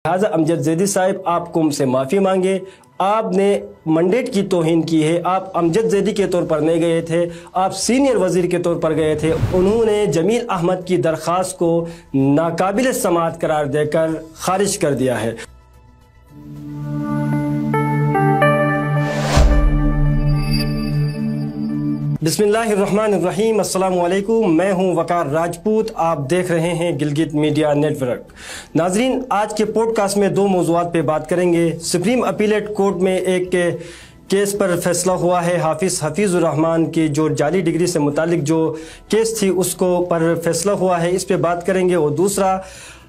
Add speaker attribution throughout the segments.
Speaker 1: लिहाजा अमजद ज़ैदी साहब आप कुम से माफ़ी मांगे। आपने मंडेट की तौहीन की है। आप अमजद ज़ैदी के तौर पर नहीं गए थे, आप सीनियर वज़ीर के तौर पर गए थे। उन्होंने जमील अहमद की दरख्वास्त को नाकाबिल समाअत करार देकर खारिज कर दिया है। बिस्मिल्लाहिर्रहमानिर्रहीम, अस्सलामु अलैकुम। मैं हूं वकार राजपूत, आप देख रहे हैं गिलगित मीडिया नेटवर्क। नाजरीन, आज के पॉडकास्ट में दो मौज़ूआत पे बात करेंगे। सुप्रीम अपीलेट कोर्ट में एक केस पर फैसला हुआ है। हफीज़ुर रहमान की जो जाली डिग्री से मुतालिक जो केस थी उसको पर फैसला हुआ है, इस पे बात करेंगे। और दूसरा,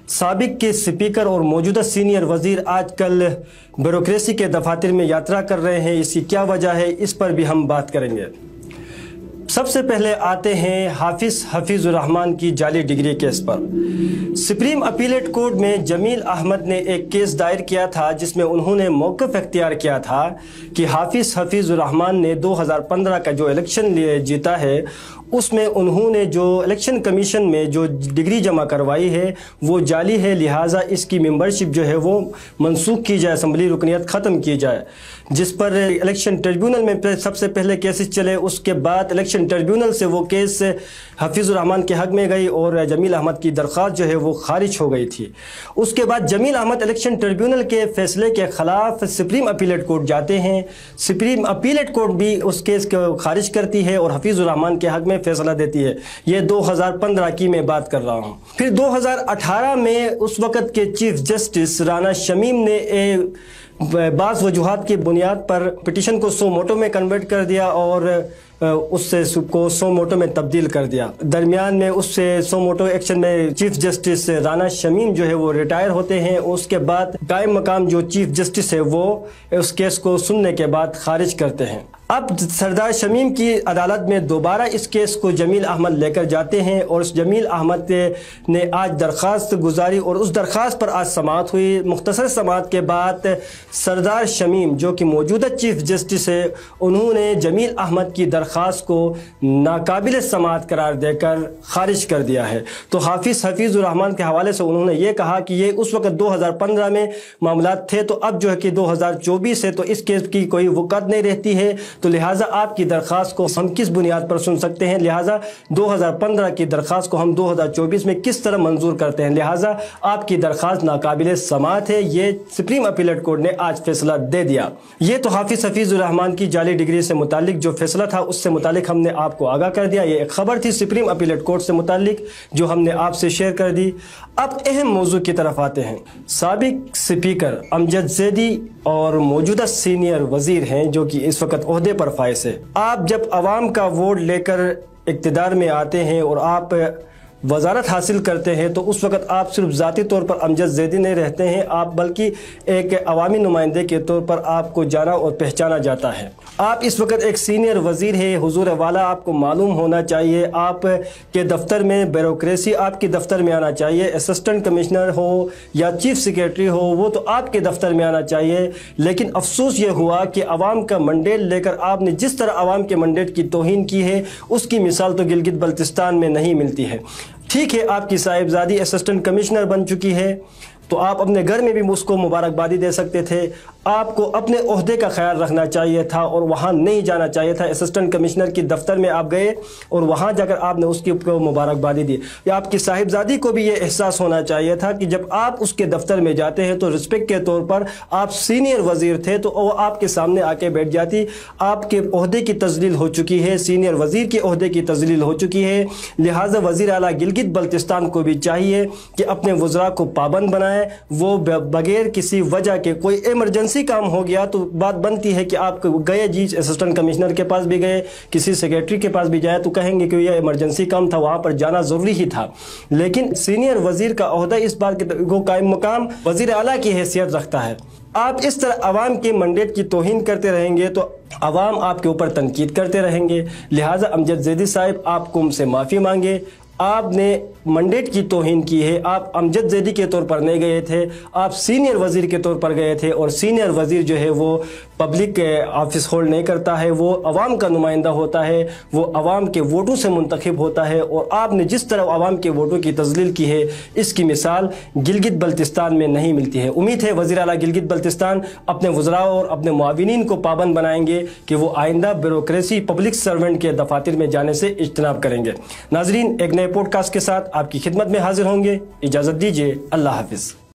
Speaker 1: साबिक के स्पीकर और मौजूदा सीनियर वज़ीर आजकल ब्यूरोक्रेसी के दफातर में यात्रा कर रहे हैं, इसकी क्या वजह है, इस पर भी हम बात करेंगे। सबसे पहले आते हैं हफीज़ुर रहमान की जाली डिग्री केस पर। सुप्रीम अपीलेट कोर्ट में जमील अहमद ने एक केस दायर किया था जिसमें उन्होंने मौक़िफ़ इख्तियार किया था कि हफीज़ुर रहमान ने 2015 का जो इलेक्शन जीता है उसमें उन्होंने जो इलेक्शन कमीशन में जो डिग्री जमा करवाई है वो जाली है, लिहाजा इसकी मेंबरशिप जो है वो मनसूख की जाए, असम्बली रुकनियत ख़त्म की जाए। जिस पर इलेक्शन ट्रिब्यूनल में सबसे पहले केसेस चले, उसके बाद इलेक्शन ट्रिब्यूनल से वो केस हफीज़ुर रहमान के हक़ में गई और जमील अहमद की दरख्वास्त जो है वो खारिज हो गई थी। उसके बाद जमील अहमद इलेक्शन ट्रिब्यूनल के फैसले के ख़िलाफ़ सुप्रीम अपीलेट कोर्ट जाते हैं। सुप्रीम अपीलेट कोर्ट भी उस केस को खारिज करती है और हफीज़ुर रहमान के हक़ में फैसला देती है। ये 2015 की मैं बात कर रहा हूँ। फिर 2018 में उस वक़्त के चीफ जस्टिस राना शमीम ने बाज़ वजूहात की बुनियाद पर पिटीशन को सो मोटो में कन्वर्ट कर दिया और उससे को सो मोटो में तब्दील कर दिया। दरमियान में उससे सो मोटो एक्शन में चीफ जस्टिस राना शमीम जो है वो रिटायर होते हैं। उसके बाद कायम मकाम जो चीफ जस्टिस है वो उस केस को सुनने के बाद खारिज करते हैं। अब सरदार शमीम की अदालत में दोबारा इस केस को जमील अहमद लेकर जाते हैं और उस जमील अहमद ने आज दरख्वास्त गुजारी और उस दरख्वास्त पर आज समाअत हुई। मुख्तसर समाअत के बाद सरदार शमीम जो कि मौजूदा चीफ जस्टिस है, उन्होंने जमील अहमद की दरख्वास्त को नाकाबिल समाअत करार देकर खारिज कर दिया है। तो हफीज़ुर रहमान के हवाले से उन्होंने ये कहा कि ये उस वक़्त 2015 में मामलात थे, तो अब जो है कि 2024 है तो इस केस की कोई वक़्त नहीं रहती है, तो लिहाजा आपकी दरख्वास्त को हम किस बुनियाद पर सुन सकते हैं। लिहाजा 2015 की दरख्वास्त को हम 2024 में किस तरह मंजूर करते हैं, लिहाजा आपकी दरख्वास्त नाकाबिल समाअत है। ये सुप्रीम अपीलेट कोर्ट ने आज फैसला दे दिया। ये तो हफीज़ुर रहमान की जाली डिग्री से मुतालिक जो फैसला था उससे मुतालिक हमने आपको आगाह कर दिया। ये एक खबर थी सुप्रीम अपीलेट कोर्ट से मुतालिक जो हमने आपसे शेयर कर दी। अब अहम मौजू की तरफ आते हैं। साबिक स्पीकर अमजद ज़ैदी और मौजूदा सीनियर वज़ीर हैं जो कि इस वक्त ओहदे पर फाइज है। आप जब अवाम का वोट लेकर इक़्तिदार में आते हैं और आप वज़ारत हासिल करते हैं तो उस वक़्त आप सिर्फ ज़ाती तौर पर अमजद ज़ैदी नहीं रहते हैं, आप बल्कि एक अवामी नुमाइंदे के तौर पर आपको जाना और पहचाना जाता है। आप इस वक्त एक सीनियर वज़ीर है। हुजूर वाला आपको मालूम होना चाहिए, आप के दफ्तर में ब्यूरोक्रेसी आपके दफ्तर में आना चाहिए। असिस्टेंट कमिश्नर हो या चीफ सेक्रेटरी हो वो तो आपके दफ्तर में आना चाहिए। लेकिन अफसोस ये हुआ कि अवाम का मंडेट लेकर आपने जिस तरह अवाम के मंडेट की तौहीन की है उसकी मिसाल तो गिलगित बल्तिस्तान में नहीं मिलती है। ठीक है, आपकी साहिबजादी असिस्टेंट कमिश्नर बन चुकी है तो आप अपने घर में भी उसको मुबारकबादी दे सकते थे। आपको अपने ओहदे का ख्याल रखना चाहिए था और वहाँ नहीं जाना चाहिए था। असिस्टेंट कमिश्नर की दफ्तर में आप गए और वहाँ जाकर आपने उसकी मुबारकबादी दी। या आपकी साहिबजादी को भी ये एहसास होना चाहिए था कि जब आप उसके दफ्तर में जाते हैं तो रिस्पेक्ट के तौर पर आप सीनियर वज़ीर थे तो वो आपके सामने आके बैठ जाती। आपके ओहदे की तजलील हो चुकी है, सीनियर वज़ीर के ओहदे की तजलील हो चुकी है। लिहाजा वज़ीर आला गिलगित बल्तिस्तान को भी चाहिए कि अपने वज़रा को पाबंद बनाए। वो बगैर किसी वजह के कोई इमरजेंसी काम हो गया तो बात बनती है कि आप गए जी असिस्टेंट कमिश्नर के पास भी गए, किसी सेक्रेटरी के पास भी जाए तो कहेंगे कि यह इमरजेंसी काम था, वहाँ पर जाना ज़रूरी ही था। लेकिन सीनियर वज़ीर का ओहदा इस बार के कायम मकाम वज़ीर आला की हैसियत रखता है। आप इस तरह अवाम के मंडेट की तौहीन करते रहेंगे तो अवाम आपके ऊपर तनकीद करते रहेंगे। लिहाजा अमजद ज़ैदी साहब आप कुम से माफ़ी मांगे। آپ نے منڈیٹ کی توہین کی ہے. آپ امجد زیدی کے طور پر نہیں گئے تھے, آپ سینئر وزیر کے طور پر گئے تھے, اور سینئر وزیر جو ہے وہ پبلک آفس ہولڈ نہیں کرتا ہے, وہ عوام کا نمائندہ ہوتا ہے, وہ عوام کے ووٹوں سے منتخب ہوتا ہے. اور آپ نے جس طرح عوام کے ووٹوں کی تذلیل کی ہے, اس کی مثال گلگت بلتستان میں نہیں ملتی ہے. امید ہے وزیر اعلیٰ گلگت بلتستان اپنے وزراء اور اپنے معاونین کو پابند بنائیں گے کہ وہ آئندہ بیوروکریسی پبلک سرونٹ کے دفاتر میں جانے سے اجتناب کریں گے. ناظرین, ایک نئے پوڈ کاسٹ کے ساتھ آپ کی خدمت میں حاضر ہوں گے. اجازت دیجیے. اللہ حافظ.